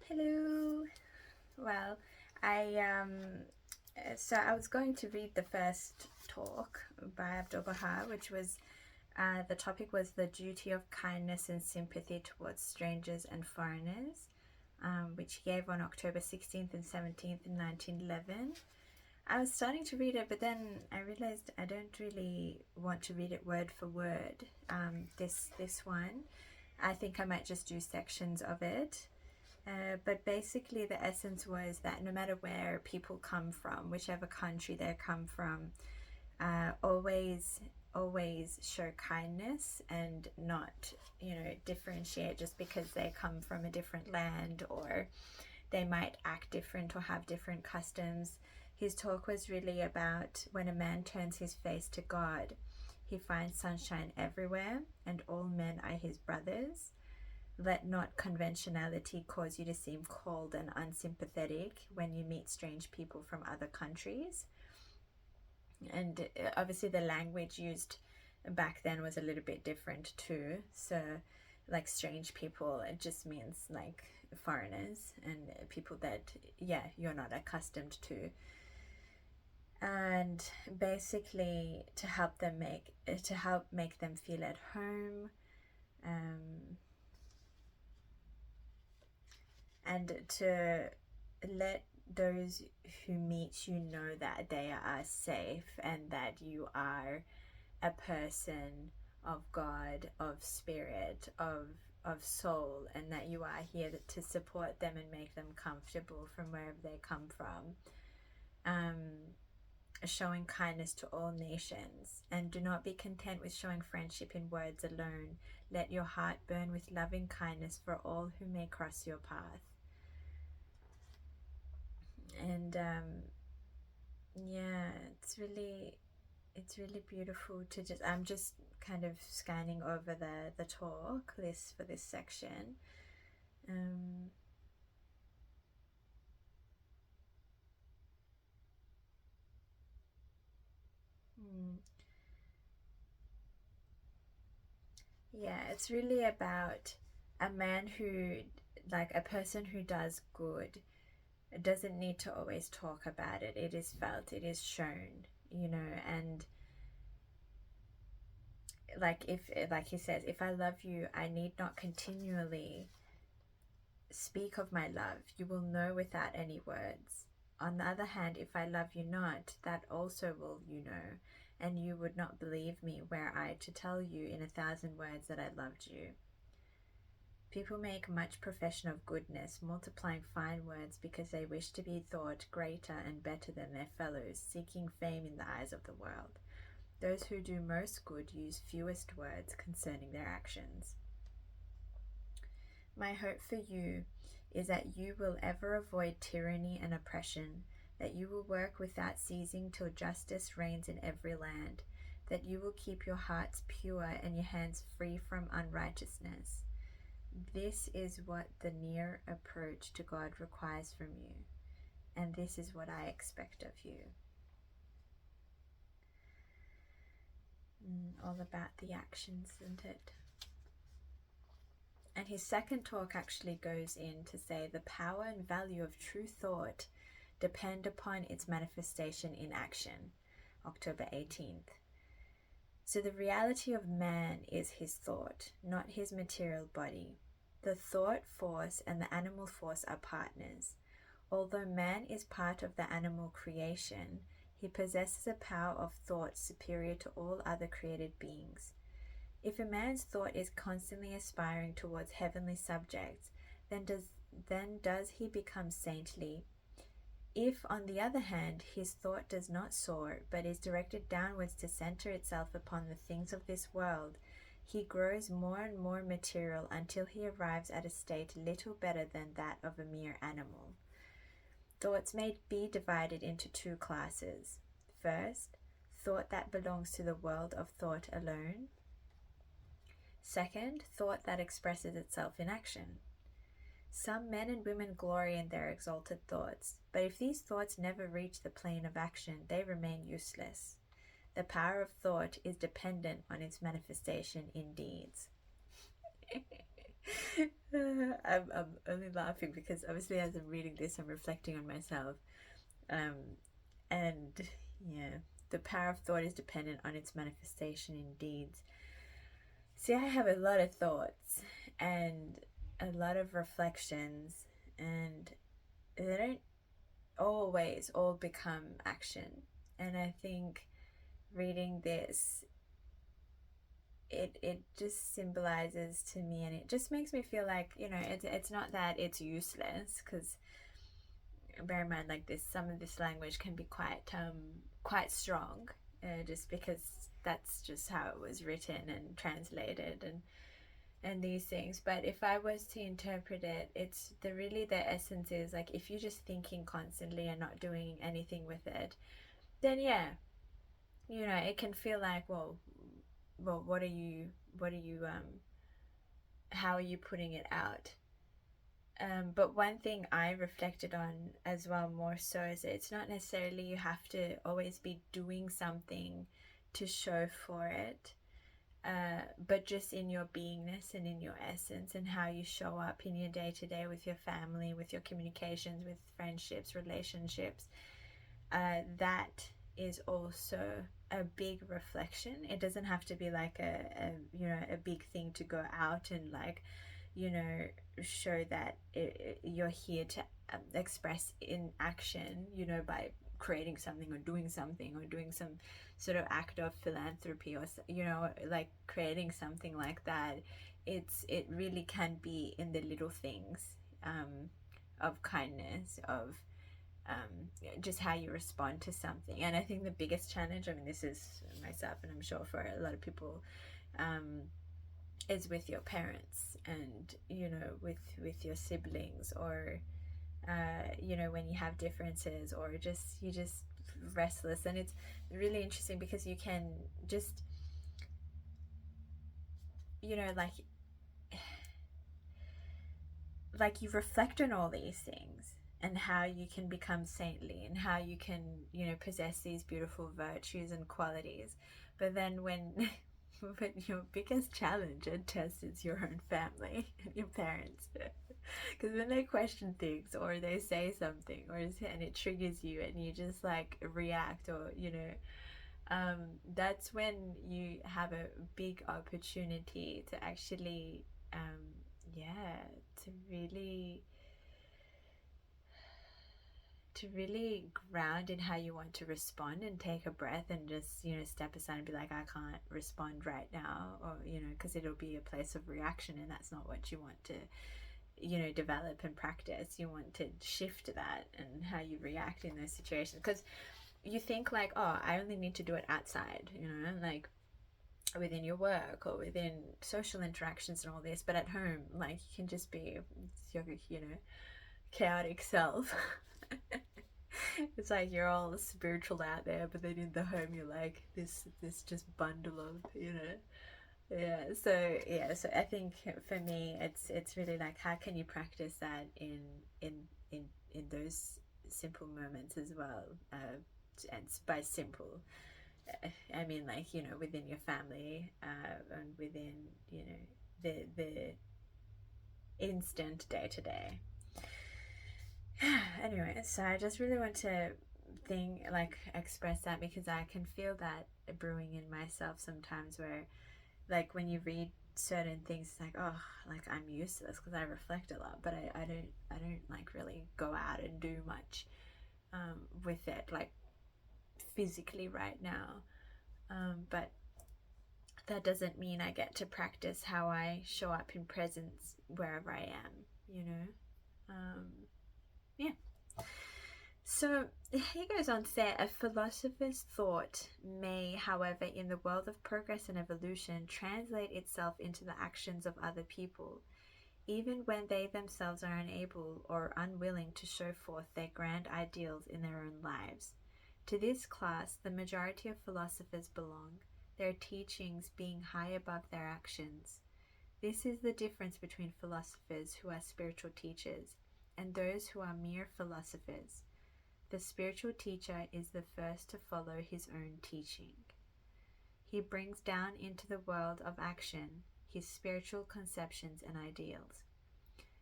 Hello. Well, I I was going to read the first talk by Abdul Baha, which was the topic was the duty of kindness and sympathy towards strangers and foreigners, which he gave on October 16th and 17th in 1911. I was starting to read it, but then I realized I don't really want to read it word for word. This one, I think I might just do sections of it. But basically, the essence was that no matter where people come from, whichever country they come from, always show kindness and not, differentiate just because they come from a different land or they might act different or have different customs. His talk was really about when a man turns his face to God, he finds sunshine everywhere, and all men are his brothers. Let not conventionality cause you to seem cold and unsympathetic when you meet strange people from other countries. And obviously, the language used back then was a little bit different too. So, like strange people, it just means like foreigners and people that, yeah, you're not accustomed to. And basically, to help make them feel at home. And to let those who meet you know that they are safe and that you are a person of God, of spirit, of soul, and that you are here to support them and make them comfortable from wherever they come from. Showing kindness to all nations, and do not be content with showing friendship in words alone. Let your heart burn with loving kindness for all who may cross your path. And yeah, it's really beautiful to just I'm just kind of scanning over the talk list for this section. um hmm, yeah, it's really about a man who, like a person who does good, doesn't need to always talk about it. It is felt, it is shown, and like he says, if I love you, I need not continually speak of my love. You will know without any words. On the other hand, if I love you not, that also will you know, and you would not believe me were I to tell you in 1,000 words that I loved you. People make much profession of goodness, multiplying fine words because they wish to be thought greater and better than their fellows, seeking fame in the eyes of the world. Those who do most good use fewest words concerning their actions. My hope for you is that you will ever avoid tyranny and oppression, that you will work without ceasing till justice reigns in every land, that you will keep your hearts pure and your hands free from unrighteousness. This is what the near approach to God requires from you, and this is what I expect of you. All about the actions, isn't it? And his second talk actually goes in to say the power and value of true thought depend upon its manifestation in action, October 18th. So the reality of man is his thought, not his material body. The thought force and the animal force are partners. Although man is part of the animal creation, he possesses a power of thought superior to all other created beings. If a man's thought is constantly aspiring towards heavenly subjects, then does he become saintly? If, on the other hand, his thought does not soar, but is directed downwards to center itself upon the things of this world, he grows more and more material until he arrives at a state little better than that of a mere animal. Thoughts may be divided into two classes. First, thought that belongs to the world of thought alone. Second, thought that expresses itself in action. Some men and women glory in their exalted thoughts, but if these thoughts never reach the plane of action, they remain useless. The power of thought is dependent on its manifestation in deeds. I'm only laughing because obviously as I'm reading this, I'm reflecting on myself. Um, and yeah, the power of thought is dependent on its manifestation in deeds. See, I have a lot of thoughts and a lot of reflections, and they don't always all become action. And I think reading this, it just symbolizes to me, and it just makes me feel like, it's not that it's useless, because bear in mind, like, this, some of this language can be quite strong, just because that's just how it was written and translated, and these things. But if I was to interpret it, it's the essence is like, if you're just thinking constantly and not doing anything with it, then yeah, it can feel like, well, how are you putting it out? But one thing I reflected on as well, more so, is that it's not necessarily you have to always be doing something to show for it, but just in your beingness and in your essence, and how you show up in your day to day with your family, with your communications, with friendships, relationships. That is also a big reflection. It doesn't have to be like a big thing to go out and, like, show that you're here to express in action, by creating something or doing some sort of act of philanthropy, or like creating something like that. It really can be in the little things, of kindness, of just how you respond to something. And I think the biggest challenge, I mean, this is myself, and I'm sure for a lot of people, is with your parents, and with your siblings, or when you have differences, or you're just restless. And it's really interesting because you can just, like you reflect on all these things, and how you can become saintly, and how you can possess these beautiful virtues and qualities. But then when but your biggest challenge and test is your own family and your parents, because when they question things, or they say something, and it triggers you, and you just like react, or that's when you have a big opportunity to actually, yeah, to really ground in how you want to respond, and take a breath, and just step aside and be like, I can't respond right now, or because it'll be a place of reaction, and that's not what you want to develop and practice. You want to shift that, and how you react in those situations, because you think like, oh, I only need to do it outside, like within your work, or within social interactions and all this. But at home, like, you can just be your chaotic self. It's like you're all spiritual out there, but then in the home you're like this just bundle of yeah. So I think for me, it's really like, how can you practice that in in in those simple moments as well. And by simple, I mean, like, within your family, and within the instant day to day. Anyway, so I just really want to express that, because I can feel that brewing in myself sometimes, where, like, when you read certain things, it's like, oh, like, I'm useless, because I reflect a lot, but I don't like really go out and do much with it, like, physically right now. But that doesn't mean I get to practice how I show up in presence wherever I am. Yeah. So he goes on to say, a philosopher's thought may, however, in the world of progress and evolution, translate itself into the actions of other people, even when they themselves are unable or unwilling to show forth their grand ideals in their own lives. To this class, the majority of philosophers belong, their teachings being high above their actions. This is the difference between philosophers who are spiritual teachers and those who are mere philosophers. The spiritual teacher is the first to follow his own teaching. He brings down into the world of action, his spiritual conceptions and ideals.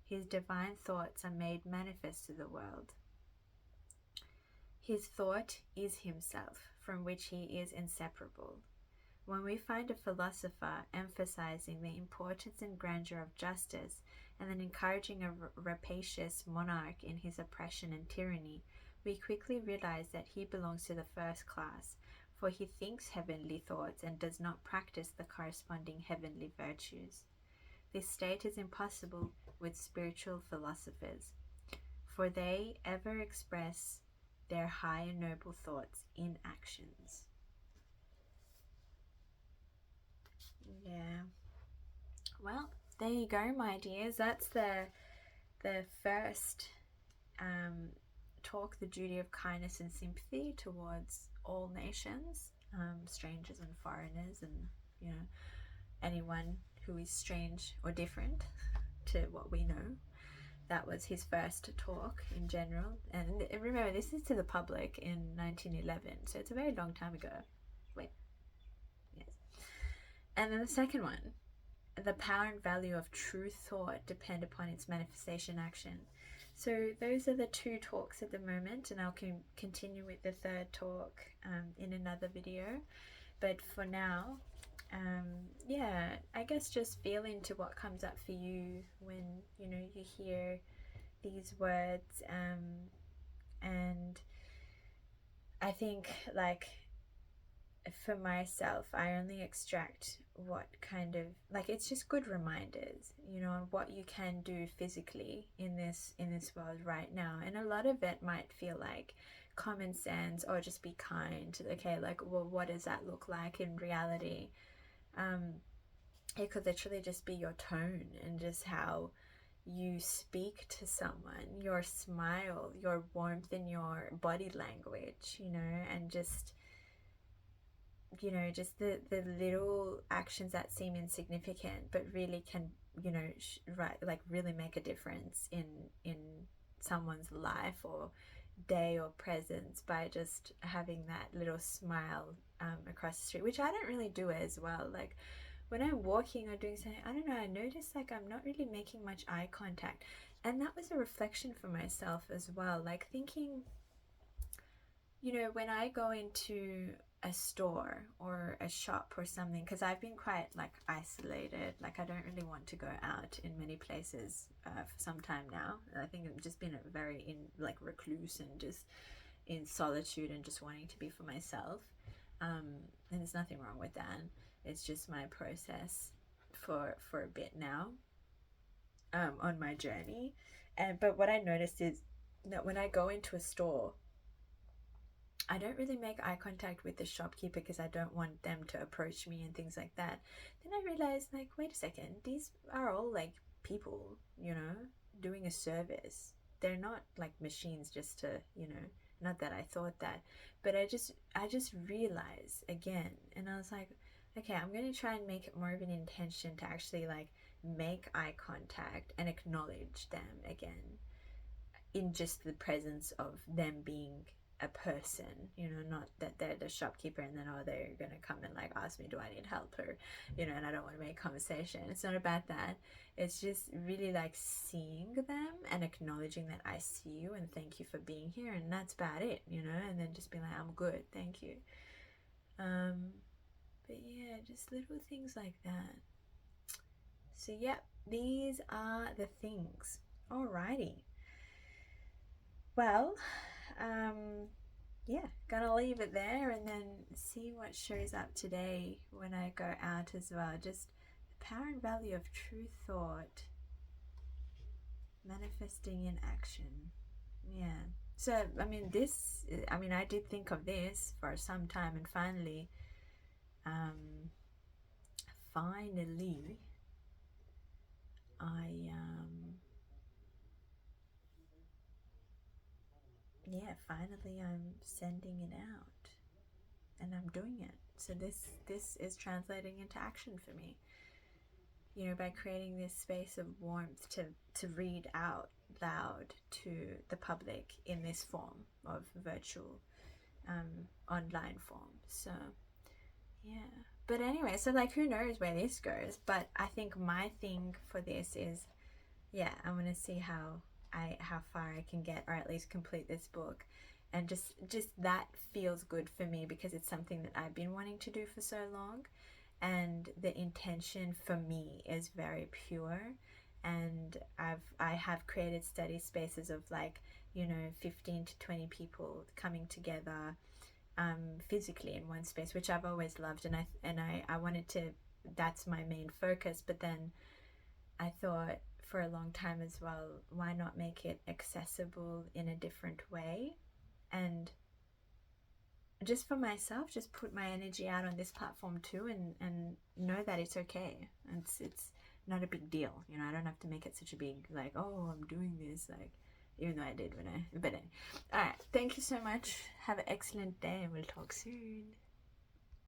His divine thoughts are made manifest to the world. His thought is himself, from which he is inseparable. When we find a philosopher emphasizing the importance and grandeur of justice, and then encouraging a rapacious monarch in his oppression and tyranny, we quickly realize that he belongs to the first class, for he thinks heavenly thoughts and does not practice the corresponding heavenly virtues. This state is impossible with spiritual philosophers, for they ever express their high and noble thoughts in actions. Yeah. Well, there you go, my dears. That's the first talk, the duty of kindness and sympathy towards all nations, strangers and foreigners, and anyone who is strange or different to what we know. That was his first talk in general, and remember, this is to the public in 1911, so it's a very long time ago. Wait, yes. And then the second one, the power and value of true thought depend upon its manifestation action. So those are the two talks at the moment, and I'll continue with the third talk in another video. But for now, I guess just feel into what comes up for you when you hear these words, and I think, like, for myself, I only extract what kind of, like, it's just good reminders, on what you can do physically in this world right now. And a lot of it might feel like common sense, or just be kind. Okay, like, well, what does that look like in reality? It could literally just be your tone and just how you speak to someone, your smile, your warmth in your body language, and just the little actions that seem insignificant but really can really make a difference in someone's life or day or presence, by just having that little smile across the street, which I don't really do as well. Like, when I'm walking or doing something, I don't know, I notice like I'm not really making much eye contact, and that was a reflection for myself as well, like thinking, when I go into a store or a shop or something, because I've been quite like isolated, like I don't really want to go out in many places for some time now. I think I've just been very recluse and just in solitude and just wanting to be for myself, and there's nothing wrong with that. It's just my process for a bit now, on my journey. But what I noticed is that when I go into a store, I don't really make eye contact with the shopkeeper because I don't want them to approach me and things like that. Then I realized, like, wait a second, these are all like people, doing a service. They're not like machines just to, not that I thought that, but I just realized again, and I was like, okay, I'm going to try and make it more of an intention to actually like make eye contact and acknowledge them again, in just the presence of them being a person, not that they're the shopkeeper and then, they're gonna come and like ask me, do I need help, or and I don't want to make conversation. It's not about that. It's just really like seeing them and acknowledging that I see you and thank you for being here, and that's about it, and then just being like, I'm good, thank you. But yeah, just little things like that. So yeah, these are the things. Alrighty. Well, gonna leave it there and then see what shows up today when I go out as well. Just the power and value of true thought manifesting in action. Yeah. So, I did think of this for some time, and finally, I'm sending it out and I'm doing it. So this is translating into action for me, by creating this space of warmth to read out loud to the public in this form of virtual online form. So Yeah. But anyway, so like who knows where this goes, but I think my thing for this is, yeah, I want to see how far I can get, or at least complete this book. And just that feels good for me because it's something that I've been wanting to do for so long, and the intention for me is very pure. And I have created study spaces of like, 15 to 20 people coming together physically in one space, which I've always loved, and I wanted to, that's my main focus. But then I thought for a long time as well, why not make it accessible in a different way? And just for myself, just put my energy out on this platform too, and know that it's okay. It's not a big deal, I don't have to make it such a big, like, oh, I'm doing this, like, even though I did but anyway. All right, thank you so much. Have an excellent day, and we'll talk soon.